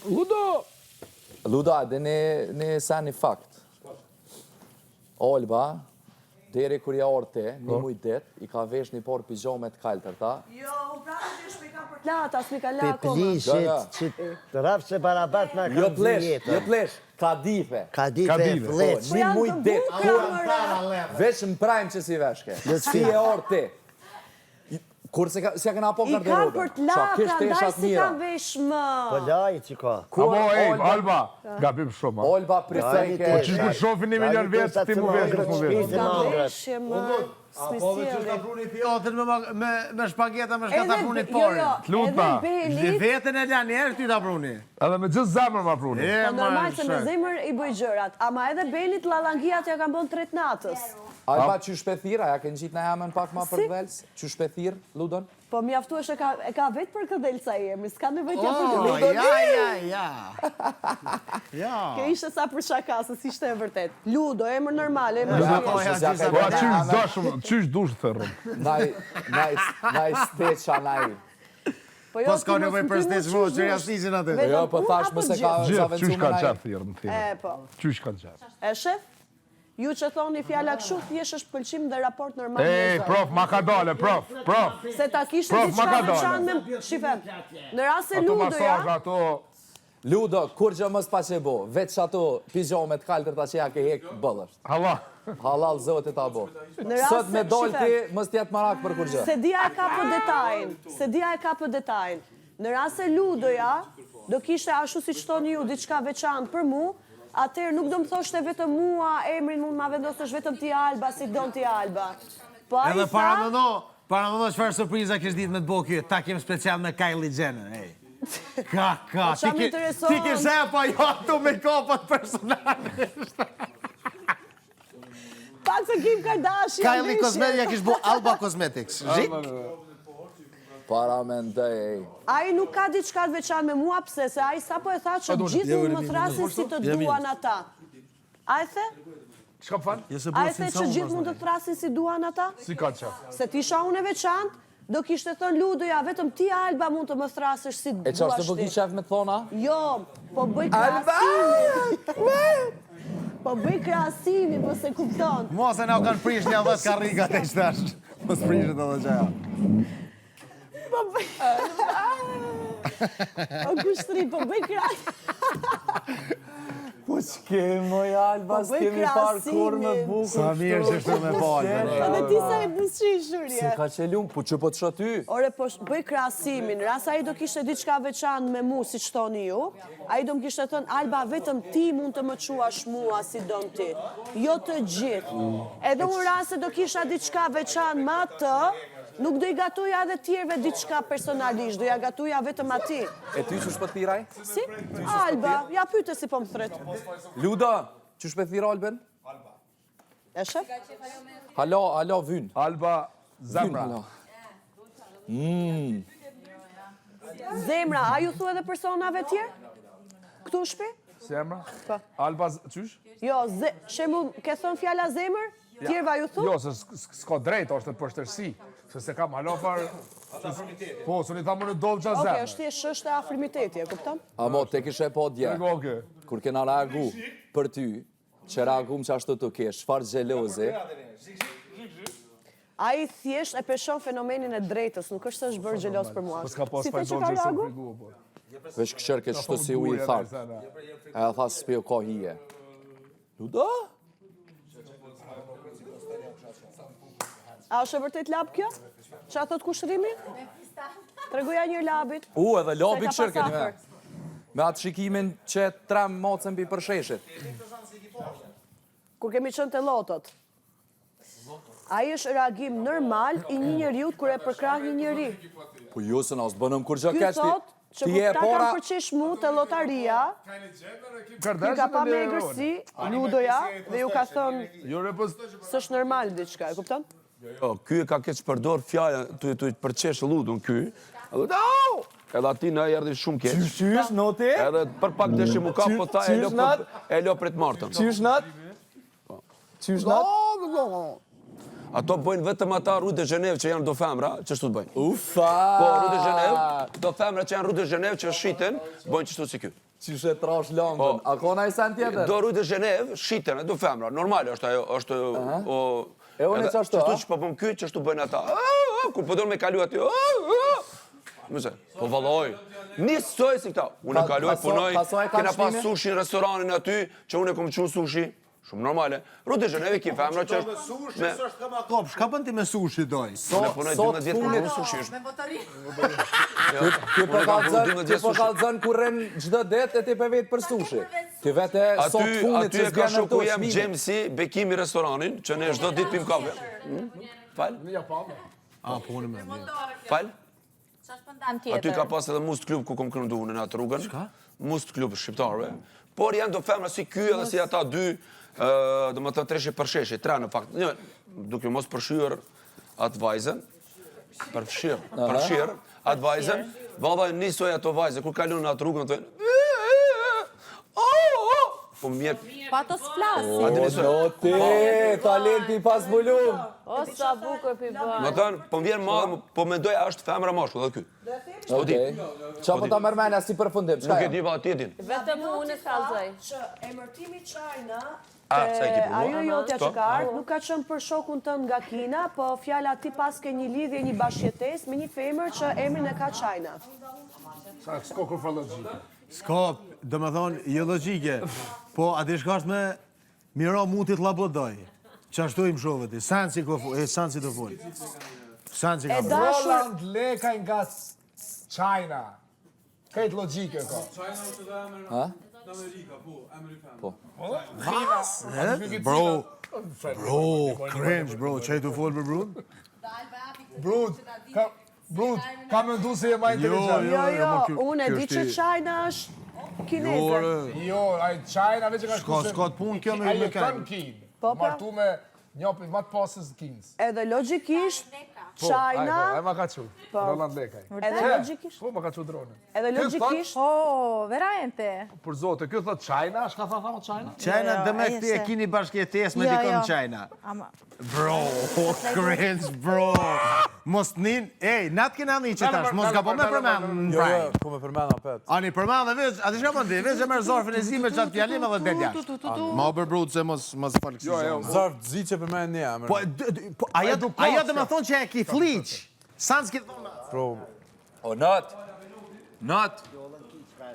Ludo, dhe ne sa një fakt. Olba, deri kur ja orte, një mujtet, i ka vesh një por pijame të kaltërta. Jo, prapë të shpika për plata, s'mika la Pe plishit, që të rafë se barabart nga Jo kam zi jetën. Jo plesh, kadife. Kadife, fleq. Një mujtet, veç më prajmë që si veshke. Si e orte. Kur se ka këna po i kanë për të laka, ndaj si kanë vesh më. Po laj që ka. Alba, gabim shumë. Olba prisejke. Po që shku shofin 1 milion vjetë, ti mu vesh, nuk mu vesh. Ka veshje më që ka pruni pjotën me shpageta, me shka ta pruni të porin. Lutma. Dhe vetën e lani erë ty ta pruni. Edhe me gjithë zemër ma pruni. Po normal se me zemër i bëj gjërat, ama edhe Benit lalangiat ja kanë bën 3 natës. Alba që shpethira, ja kënë gjitë në jamën pak ma për dhelës? Që shpethir, Ludon? Po mjaftu është e ka vetë për këdhelsa jemi, s'ka nevojt ja për këdhelsa. Ja. Ke ishte sa për shaka, se si ishte e vërtet. Ludo, emër normal, emër Po qysh dush të thërëm. Naj steqa, naj... Po s'ka nevoj për steq mo, që jasnisin atë. Jo, po thash më se ka Gjithë, qysh ka naj... qartë thirë, më thirë. po. Qysh ka qartë. E shef? Ju që thoni fjalla këshu, thjesht është pëlqim dhe raport normal. Prof, ma ka dole, prof. Se ta kishte diçka veçan me... Shifem, në rast se Ludo, ja... Ludo, kur që mës pa që bo, veç ato pijame të kaltër ta që ja ke hek bëllësht. Halal zote ta bo. Sot me dolti, mës tjetë marak për kur gjë. Se dia e ka për detajn. Në rast se Ludo, ja, do kishte ashtu si qëtoni ju diçka veçan për mu, atëherë nuk do më thoshte vetëm mua, emrin mund ma vendosësh vetëm ti Alba, si don ti Alba. Edhe para më do qëfar surpriza kështë ditë me të bo kjo, ta kem special me Kylie Jenner, ej. Ka, ti kishe pa jo ato me kopat personalisht. Pak se Kim Kardashian, Kylie Cosmetics kishë bo Alba Cosmetics, zhik? Para me ndej, Ai nuk ka diçka të veçan me mua, pse, se ai sa po e tha që gjithë mund më thrasin si të duan ata. A e the? Shka pëfan? A e the që gjithë mund të thrasin si duan ata? Si ka qafë? Se ti isha unë e veçant, do kishte thënë Ludoja, vetëm ti Alba mund të më thrasësh si duash ti. e që është të bëgi qef me të thona? Jo, po bëj krasimin. Po bëj krasimin, po se kupton. Mos e na kanë prish një 10 karrigat e qëtash. Mos prishit edhe qaja. Po bëj... O kushtri, po bëj krasimin. Po që moj Alba, s'kemi parë kur me bukur. Sa mirë që shtu me palë. Edhe ti sa e busqishurje. Se ka qelum, po që po të shë ty? Ore, po bëj krasimin, rasa ai do kishte diçka veçan me mu, si që thoni ju, ai do më kishte thënë, Alba, vetëm ti mund të më quash mua si don ti, jo të gjithë. Edhe unë rase do kisha diçka veçan ma të, nuk do i gatuja edhe tjerve diçka personalisht, do ja gatuja vetëm ati. E ty që shpëthiraj? Si? Alba, ja pyte si po më thret. Luda, që shpëthir Alben? E shef? Halo, vyn. Alba, zemra. Zemra, a ju thu edhe personave tjerë? Këtu shpi? Zemra? Po. Alba, qysh? Jo, shembull, ke thënë fjala zemër? Tjerva ju thu? Jo, se s'ka drejt, është të përshërsi. Se se kam halofar... Po, së një thamë në dovë qa zemë. Oke, është thjesht është e afrimiteti, e kupton? Amo, te kishe po dje. Oke. Kur kena reagu për ty, që reagum që ashtu të kesh, shfar gjelozi. A i thjesht e peshon fenomenin e drejtës, nuk është se është bërë gjelos për mua. Po s'ka pas Si faj te që ka dovë reagu? gjësë Vesh këshër ke qëtë si u i tharë. E tha s'pjo ka hije. Luda? A është e vërtet lab kjo? Qa thot kushrimi? Tregoja një labit. Edhe labi Se ka këshër keni me. pasafër. Me atë shikimin që trem mocën pi për sheshit. Kur kemi qënë të lotot. A i është reagim normal i një njeriut kur e përkrah një njeri. Po ju se na së bënëm kur gjë Ky keqti. thot që kur ta kam përqesh mu të lotaria, Ky ka pa me egërsi, Ludoja, dhe ju ka thënë s'është normal diçka, e kupton? Jo, ky e ka keq përdor fjallën të përqesh Ludun ky. Edhe ati në erdi shumë keq. Qysh, noti? Edhe për pak të shimu ka, po ta e lo për të martën. Qysh nat? Qysh nat? Ato bëjnë vetëm ata Rue de Genève që janë do femra, çështu të bëjnë. Ufa! Po, Rue de Genève, do femra që janë Rue de Genève që shiten, bëjnë çështu si ky. Qyshe trash London. A kona i sen tjetër? Do Rue de Genève, shiten, do femra, normale është ajo, është E unë që ashtu, Qështu që po bëm ky, qështu bëjnë ata. Kur po dorë me kalu aty. Mëse, po valloj. Nisoj si këta. Unë kaloj, punoj, kena pas sushi në restoranin aty, që unë e kom qu sushi. Shumë normale. Rue de Genève ki femra që është... Sushi s'është kama kop, shka bën ti me sushi doj? Unë punoj 12 vjetë për me sushi është. Ti po kalzën kur rren çdo det e ti pe vetë për sushi. Ti vete sot funit që Aty e ka s'bjen shoku ato jam shmime. Gjemsi, bekimi restoranin, që ne çdo ditë pim kafe. Fal? A, po unë me. Fal? Aty Aty ka pas edhe Must Klub ku kom këndu në atë rrugën. Must Klub shqiptarëve. Por janë do femra si ky edhe si ata dy, do më të treshe përsheshe, tre në fakt. Një, duke mos përshyrë atë vajzën, përfshirë atë vajzën, valla nisoj ato vajzë, kur kalun në atë rrugën, të po mirë. Pa të s'flasin. Atë nisoj. O ti, talenti pas bulum. O, sa bukur pi bërë. Më thënë, po më vjen madhe, po mendoj a është femra mashkull edhe ky. Okej. Qa po ta mërmenja si përfundim? Nuk e di pa ti e din. Vetëm unë e kallzoj. Që emërtimi China, A, sa e ki për mua? ajo jotja që ka ardhur, nuk ka qenë për shokun tënd nga Kina, po fjala ti pas ke një lidhje, një bashkëjetesë me një femër që emrin e ka China. Sa s'ko kur fa logjike. S'ka, do me thonë, jo logjike, po ati shkasht me miro mutit labodoj. Që ashtu im shove ti, sansi të full. Sansi ka full. Roland Lekaj nga China. Kajtë logjike ka. Bro, cringe, bro, që e të full për brun? Brud, ka me ndu se je ma inteligent. Jo, unë e di që China është kineze. Jo, ai China veç e ka shku se... S'ka të pun kjo me Ai me e kanë kanë. kin. Po, pra. Martu me njopi matë pasës kins. Edhe logjikisht, Ai China, ma ka qu. Roland Lekaj. edhe logjikisht, Po, ma ka qu drone. edhe logjikisht, O, veramente. Për zote, kjo thot China, shka tha China? China, dhe me këti e kini bashkjetes me dikon China. Bro, cringe, bro. Mos nin, natë kena një që tash, mos ka po me përmen në praj. Ku me përmena pet. Ani përmen dhe veç, ati shka mëndi, veç e mërë zorfën e zime që atë fjalim edhe të jashtë. Ma ober brud se mos falë kësi zonë. Zarf zi që përmena një emër. Po, ajo dhe me thonë që e ki fliq. Sans ki thonë. O, not.